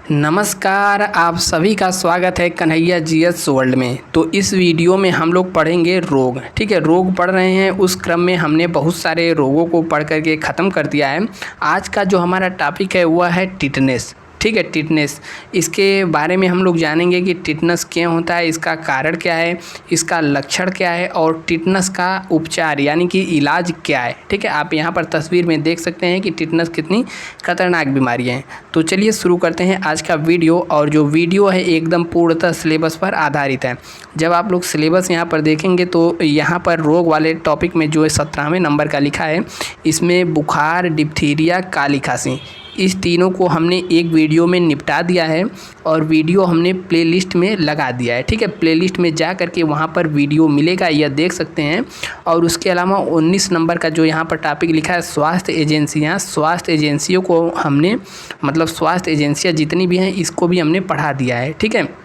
नमस्कार, आप सभी का स्वागत है कन्हैया जीएस वर्ल्ड में। तो इस वीडियो में हम लोग पढ़ेंगे रोग। ठीक है, रोग पढ़ रहे हैं, उस क्रम में हमने बहुत सारे रोगों को पढ़ करके ख़त्म कर दिया है। आज का जो हमारा टॉपिक है वह है टिटनेस। ठीक है, टिटनेस, इसके बारे में हम लोग जानेंगे कि टिटनेस क्यों होता है, इसका कारण क्या है, इसका लक्षण क्या है और टिटनेस का उपचार यानी कि इलाज क्या है। ठीक है, आप यहाँ पर तस्वीर में देख सकते हैं कि टिटनेस कितनी खतरनाक बीमारी है। तो चलिए शुरू करते हैं आज का वीडियो। और जो वीडियो है एकदम पूर्णतः सिलेबस पर आधारित है। जब आप लोग सिलेबस यहाँ पर देखेंगे तो यहाँ पर रोग वाले टॉपिक में जो 17वें नंबर का लिखा है, इसमें बुखार, डिप्थीरिया, काली खांसी, इस तीनों को हमने एक वीडियो में निपटा दिया है और वीडियो हमने प्लेलिस्ट में लगा दिया है। ठीक है, प्लेलिस्ट में जा करके वहाँ पर वीडियो मिलेगा, यह देख सकते हैं। और उसके अलावा 19 नंबर का जो यहाँ पर टॉपिक लिखा है स्वास्थ्य एजेंसियाँ, स्वास्थ्य एजेंसियों को हमने स्वास्थ्य एजेंसियाँ जितनी भी हैं इसको भी हमने पढ़ा दिया है। ठीक है,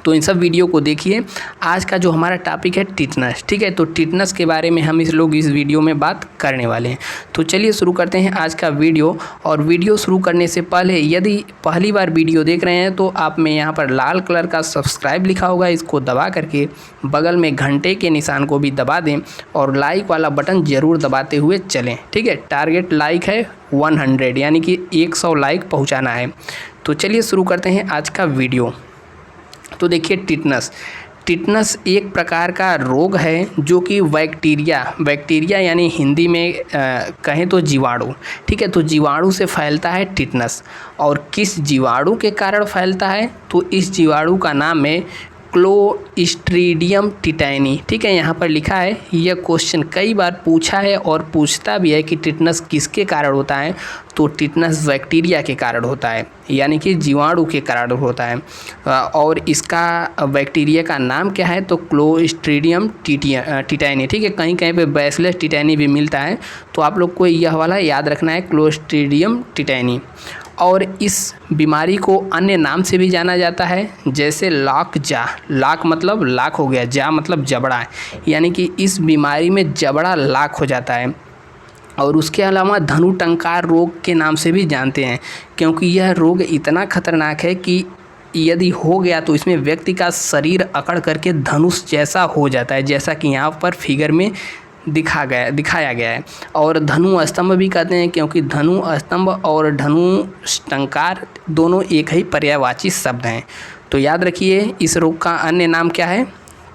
तो इन सब वीडियो को देखिए। आज का जो हमारा टॉपिक है टिटनेस। ठीक है, तो टिटनेस के बारे में हम इस वीडियो में बात करने वाले हैं। तो चलिए शुरू करते हैं आज का वीडियो। और वीडियो शुरू करने से पहले यदि पहली बार वीडियो देख रहे हैं तो आप में यहाँ पर लाल कलर का सब्सक्राइब लिखा होगा, इसको दबा करके बगल में घंटे के निशान को भी दबा दें और लाइक वाला बटन ज़रूर दबाते हुए चलें। ठीक है, टारगेट लाइक है 100 यानी कि 100 लाइक पहुँचाना है। तो चलिए शुरू करते हैं आज का वीडियो। तो देखिए, टिटनेस एक प्रकार का रोग है जो कि बैक्टीरिया यानी हिंदी में कहें तो जीवाणु। ठीक है, तो जीवाणु से फैलता है टिटनेस। और किस जीवाणु के कारण फैलता है, तो इस जीवाणु का नाम है क्लोस्ट्रीडियम टिटैनी। ठीक है, यहाँ पर लिखा है। यह क्वेश्चन कई बार पूछा है और पूछता भी है कि टिटनेस किसके कारण होता है, तो टिटनेस बैक्टीरिया के कारण होता है यानी कि जीवाणु के कारण होता है। और इसका बैक्टीरिया का नाम क्या है, तो क्लोस्ट्रीडियम टिटैनी। ठीक है, कहीं कहीं पे बैसिलस टिटैनी भी मिलता है, तो आप लोग को यह वाला याद रखना है, क्लोस्ट्रीडियम टिटैनी। और इस बीमारी को अन्य नाम से भी जाना जाता है, जैसे लाक मतलब लाक हो गया, जा मतलब जबड़ा, यानी कि इस बीमारी में जबड़ा लाक हो जाता है। और उसके अलावा धनुटंकार रोग के नाम से भी जानते हैं, क्योंकि यह रोग इतना खतरनाक है कि यदि हो गया तो इसमें व्यक्ति का शरीर अकड़ करके धनुष जैसा हो जाता है, जैसा कि यहाँ पर फिगर में दिखाया गया है। और धनु स्तंभ भी कहते हैं, क्योंकि धनु स्तंभ और धनुष्टंकार दोनों एक ही पर्यायवाची शब्द हैं। तो याद रखिए, इस रोग का अन्य नाम क्या है,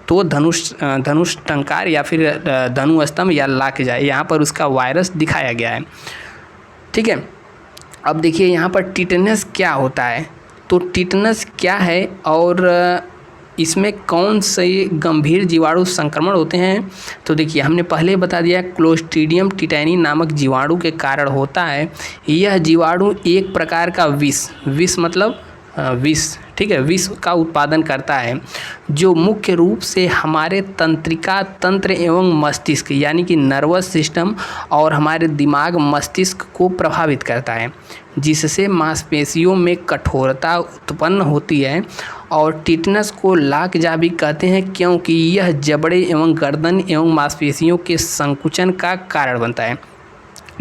तो धनुष्टंकार या फिर धनु स्तंभ या लाकजा, यहाँ पर उसका वायरस दिखाया गया है। ठीक है, अब देखिए यहाँ पर टिटनेस क्या होता है। तो टिटनेस क्या है और इसमें कौन से गंभीर जीवाणु संक्रमण होते हैं, तो देखिए हमने पहले बता दिया, क्लोस्ट्रीडियम टिटैनी नामक जीवाणु के कारण होता है। यह जीवाणु एक प्रकार का विष मतलब विष, ठीक है, विष का उत्पादन करता है, जो मुख्य रूप से हमारे तंत्रिका तंत्र एवं मस्तिष्क यानी कि नर्वस सिस्टम और हमारे दिमाग मस्तिष्क को प्रभावित करता है, जिससे मांसपेशियों में कठोरता उत्पन्न होती है। और टिटनेस को लाकजा भी कहते हैं, क्योंकि यह जबड़े एवं गर्दन एवं मांसपेशियों के संकुचन का कारण बनता है।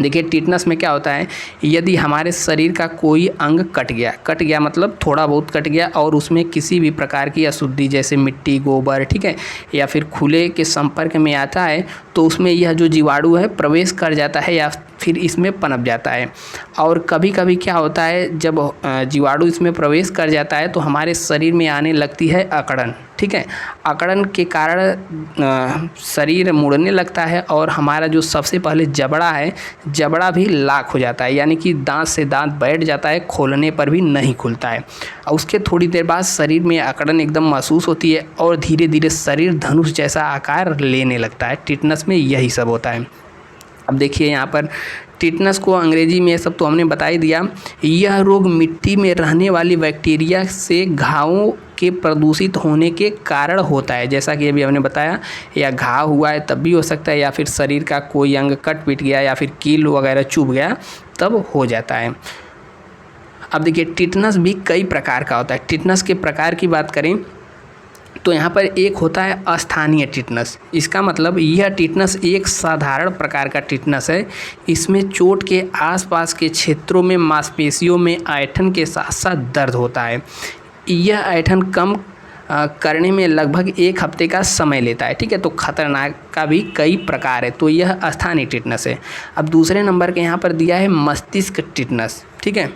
देखिए, टिटनेस में क्या होता है, यदि हमारे शरीर का कोई अंग कट गया मतलब थोड़ा बहुत कट गया और उसमें किसी भी प्रकार की अशुद्धि जैसे मिट्टी, गोबर, ठीक है, या फिर खुले के संपर्क में आता है, तो उसमें यह जो जीवाणु है प्रवेश कर जाता है या फिर इसमें पनप जाता है। और कभी कभी क्या होता है, जब जीवाणु इसमें प्रवेश कर जाता है तो हमारे शरीर में आने लगती है अकड़न। ठीक है, अकड़न के कारण शरीर मुड़ने लगता है और हमारा जो सबसे पहले जबड़ा है, जबड़ा भी लाक हो जाता है, यानी कि दांत से दांत बैठ जाता है, खोलने पर भी नहीं खुलता है। और उसके थोड़ी देर बाद शरीर में अकड़न एकदम महसूस होती है और धीरे धीरे शरीर धनुष जैसा आकार लेने लगता है। टिटनेस में यही सब होता है। अब देखिए यहाँ पर टिटनेस को अंग्रेजी में सब तो हमने बता ही दिया। यह रोग मिट्टी में रहने वाली बैक्टीरिया से घावों के प्रदूषित होने के कारण होता है, जैसा कि अभी हमने बताया, या घाव हुआ है तब भी हो सकता है, या फिर शरीर का कोई अंग कट पीट गया या फिर कील वगैरह चुभ गया तब हो जाता है। अब देखिए, टिटनेस भी कई प्रकार का होता है। टिटनेस के प्रकार की बात करें तो यहाँ पर एक होता है अस्थानीय टिटनस। इसका मतलब यह टिटनस एक साधारण प्रकार का टिटनस है। इसमें चोट के आसपास के क्षेत्रों में मांसपेशियों में ऐंठन के साथ साथ दर्द होता है। यह ऐंठन कम करने में लगभग 1 हफ्ते का समय लेता है। ठीक है, तो खतरनाक का भी कई प्रकार है। तो यह अस्थानीय टिटनस है। अब दूसरे नंबर के यहाँ पर दिया है मस्तिष्क टिटनस। ठीक है,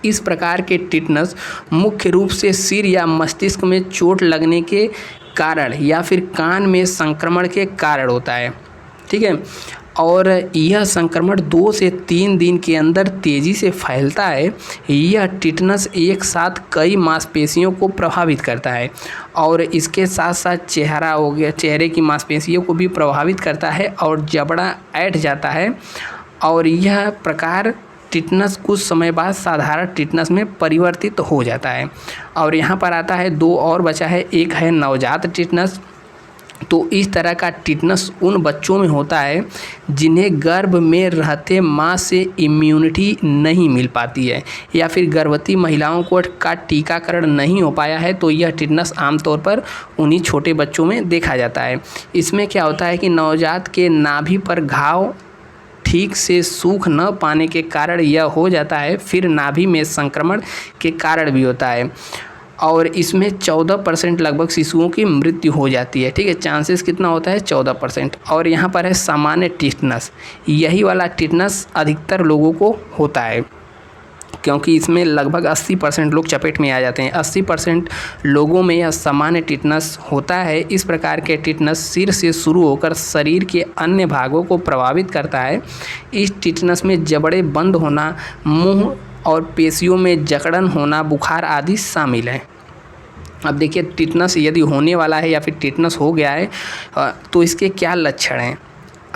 इस प्रकार के टिटनस मुख्य रूप से सिर या मस्तिष्क में चोट लगने के कारण या फिर कान में संक्रमण के कारण होता है। ठीक है, और यह संक्रमण 2 से 3 दिन के अंदर तेज़ी से फैलता है। यह टिटनस एक साथ कई मांसपेशियों को प्रभावित करता है और इसके साथ साथ चेहरे की मांसपेशियों को भी प्रभावित करता है और जबड़ा ऐंठ जाता है। और यह प्रकार टिटनस कुछ समय बाद साधारण टिटनस में परिवर्तित हो जाता है। और यहाँ पर आता है 2 और बचा है। एक है नवजात टिटनस। तो इस तरह का टिटनस उन बच्चों में होता है जिन्हें गर्भ में रहते माँ से इम्यूनिटी नहीं मिल पाती है या फिर गर्भवती महिलाओं का टीकाकरण नहीं हो पाया है। तो यह टिटनस आमतौर पर उन्हीं छोटे बच्चों में देखा जाता है। इसमें क्या होता है कि नवजात के नाभि पर घाव ठीक से सूख न पाने के कारण यह हो जाता है। फिर नाभि में संक्रमण के कारण भी होता है और इसमें 14% लगभग शिशुओं की मृत्यु हो जाती है। ठीक है, चांसेस कितना होता है? 14%। और यहाँ पर है सामान्य टिटनस। यही वाला टिटनस अधिकतर लोगों को होता है क्योंकि इसमें लगभग 80% लोग चपेट में आ जाते हैं। 80% लोगों में यह सामान्य टिटनस होता है। इस प्रकार के टिटनस सिर से शुरू होकर शरीर के अन्य भागों को प्रभावित करता है। इस टिटनस में जबड़े बंद होना, मुंह और पेशियों में जकड़न होना, बुखार आदि शामिल है। अब देखिए, टिटनस यदि होने वाला है या फिर टिटनस हो गया है तो इसके क्या लक्षण हैं।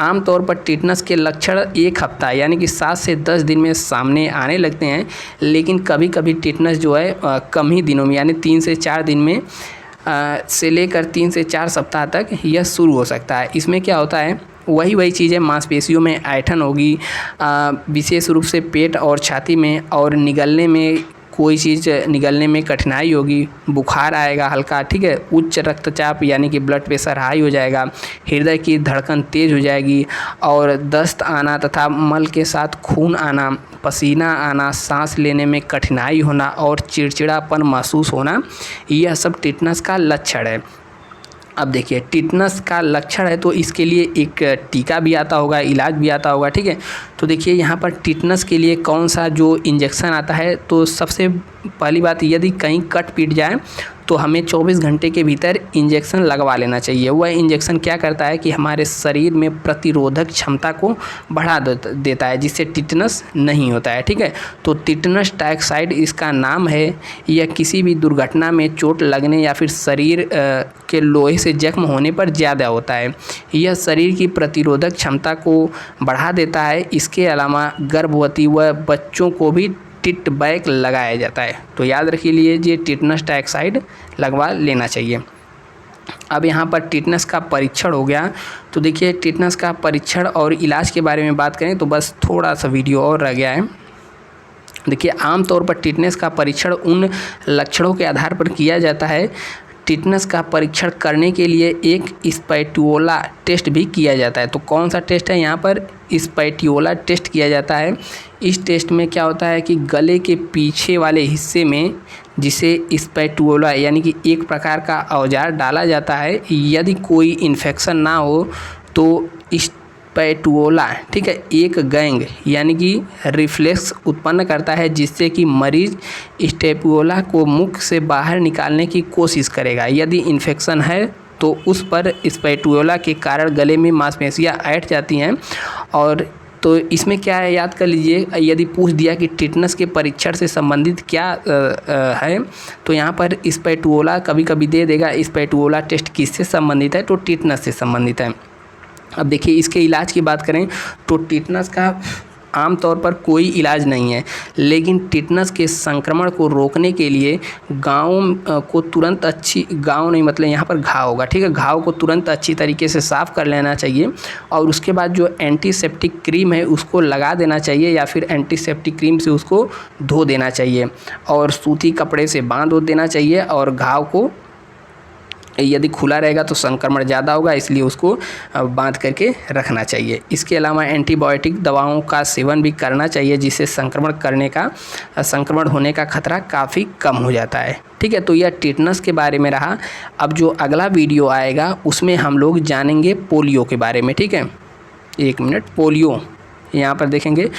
आमतौर पर टिटनस के लक्षण 1 हफ्ता यानी कि 7 से 10 दिन में सामने आने लगते हैं, लेकिन कभी कभी टिटनस जो है कम ही दिनों में यानी 3 से 4 दिन में से लेकर 3 से 4 सप्ताह तक यह शुरू हो सकता है। इसमें क्या होता है, वही चीज़ें मांसपेशियों में ऐंठन होगी, विशेष रूप से पेट और छाती में, और निगलने में कोई चीज़ निगलने में कठिनाई होगी, बुखार आएगा हल्का। ठीक है, उच्च रक्तचाप यानी कि ब्लड प्रेशर हाई हो जाएगा, हृदय की धड़कन तेज़ हो जाएगी और दस्त आना तथा मल के साथ खून आना, पसीना आना, सांस लेने में कठिनाई होना और चिड़चिड़ापन महसूस होना, यह सब टिटनस का लक्षण है। अब देखिए, टिटनस का लक्षण है तो इसके लिए एक टीका भी आता होगा, इलाज भी आता होगा। ठीक है, तो देखिए यहाँ पर टिटनस के लिए कौन सा जो इंजेक्शन आता है, तो सबसे पहली बात, यदि कहीं कट पीट जाए तो हमें 24 घंटे के भीतर इंजेक्शन लगवा लेना चाहिए। वह इंजेक्शन क्या करता है कि हमारे शरीर में प्रतिरोधक क्षमता को बढ़ा देता है, जिससे टिटनस नहीं होता है। ठीक है, तो टिटनस टॉक्साइड इसका नाम है। यह किसी भी दुर्घटना में चोट लगने या फिर शरीर के लोहे से जख्म होने पर ज़्यादा होता है। यह शरीर की प्रतिरोधक क्षमता को बढ़ा देता है। इसके अलावा गर्भवती व बच्चों को भी टिट बैक लगाया जाता है। तो याद रखिए लिए टिटनस टॉक्साइड लगवा लेना चाहिए। अब यहाँ पर टिटनस का परीक्षण हो गया। तो देखिए, टिटनस का परीक्षण और इलाज के बारे में बात करें तो बस थोड़ा सा वीडियो और रह गया है। देखिए, आमतौर पर टिटनस का परीक्षण उन लक्षणों के आधार पर किया जाता है। टिटनस का परीक्षण करने के लिए एक स्पैटुओला टेस्ट भी किया जाता है। तो कौन सा टेस्ट है? यहाँ पर स्पैटुओला टेस्ट किया जाता है। इस टेस्ट में क्या होता है कि गले के पीछे वाले हिस्से में, जिसे स्पैटुओला यानी कि एक प्रकार का औजार डाला जाता है, यदि कोई इन्फेक्शन ना हो तो स्पैटुओला, ठीक है, एक गैंग यानी कि रिफ्लेक्स उत्पन्न करता है, जिससे कि मरीज स्पैटुओला को मुख से बाहर निकालने की कोशिश करेगा। यदि इन्फेक्शन है तो उस पर स्पैटुओला के कारण गले में मांसपेशियां ऐंठ जाती हैं। और तो इसमें क्या है, याद कर लीजिए, यदि पूछ दिया कि टिटनस के परीक्षण से संबंधित क्या है, तो यहाँ पर स्पैटुओला कभी कभी दे देगा। स्पैटुओला टेस्ट किससे संबंधित है? तो टिटनस से संबंधित है। अब देखिए, इसके इलाज की बात करें तो टिटनस का आमतौर पर कोई इलाज नहीं है, लेकिन टिटनस के संक्रमण को रोकने के लिए यहाँ पर घाव होगा, ठीक है, घाव को तुरंत अच्छी तरीके से साफ़ कर लेना चाहिए और उसके बाद जो एंटीसेप्टिक क्रीम है उसको लगा देना चाहिए या फिर एंटीसेप्टिक क्रीम से उसको धो देना चाहिए और सूती कपड़े से बांध देना चाहिए। और घाव को यदि खुला रहेगा तो संक्रमण ज़्यादा होगा, इसलिए उसको बांध करके रखना चाहिए। इसके अलावा एंटीबायोटिक दवाओं का सेवन भी करना चाहिए, जिससे संक्रमण होने का खतरा काफ़ी कम हो जाता है, ठीक है। तो यह टिटनस के बारे में रहा। अब जो अगला वीडियो आएगा उसमें हम लोग जानेंगे पोलियो के बारे में, ठीक है। एक मिनट, पोलियो यहाँ पर देखेंगे,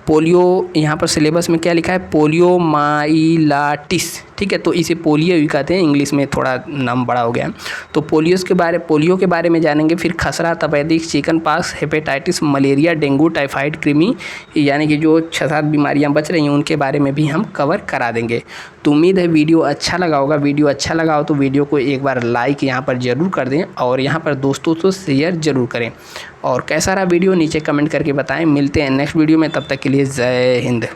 पोलियो यहाँ पर सिलेबस में क्या लिखा है, पोलियोमाइलाइटिस, ठीक है। तो इसे पोलियो भी कहते हैं, इंग्लिश में थोड़ा नाम बड़ा हो गया है। तो पोलियो के बारे में जानेंगे। फिर खसरा, तपेदिक, chicken pox, hepatitis, malaria, dengue, typhoid, कृमि, यानी कि जो 6-7 बीमारियां बच रही हैं उनके बारे में भी हम कवर करा देंगे। तो उम्मीद है वीडियो अच्छा लगा होगा। वीडियो अच्छा लगा हो तो वीडियो को एक बार लाइक यहाँ पर ज़रूर कर दें और यहाँ पर दोस्तों से शेयर ज़रूर करें। और कैसा रहा वीडियो नीचे कमेंट करके बताएं। मिलते हैं नेक्स्ट वीडियो में, तब तक के लिए जय हिंद।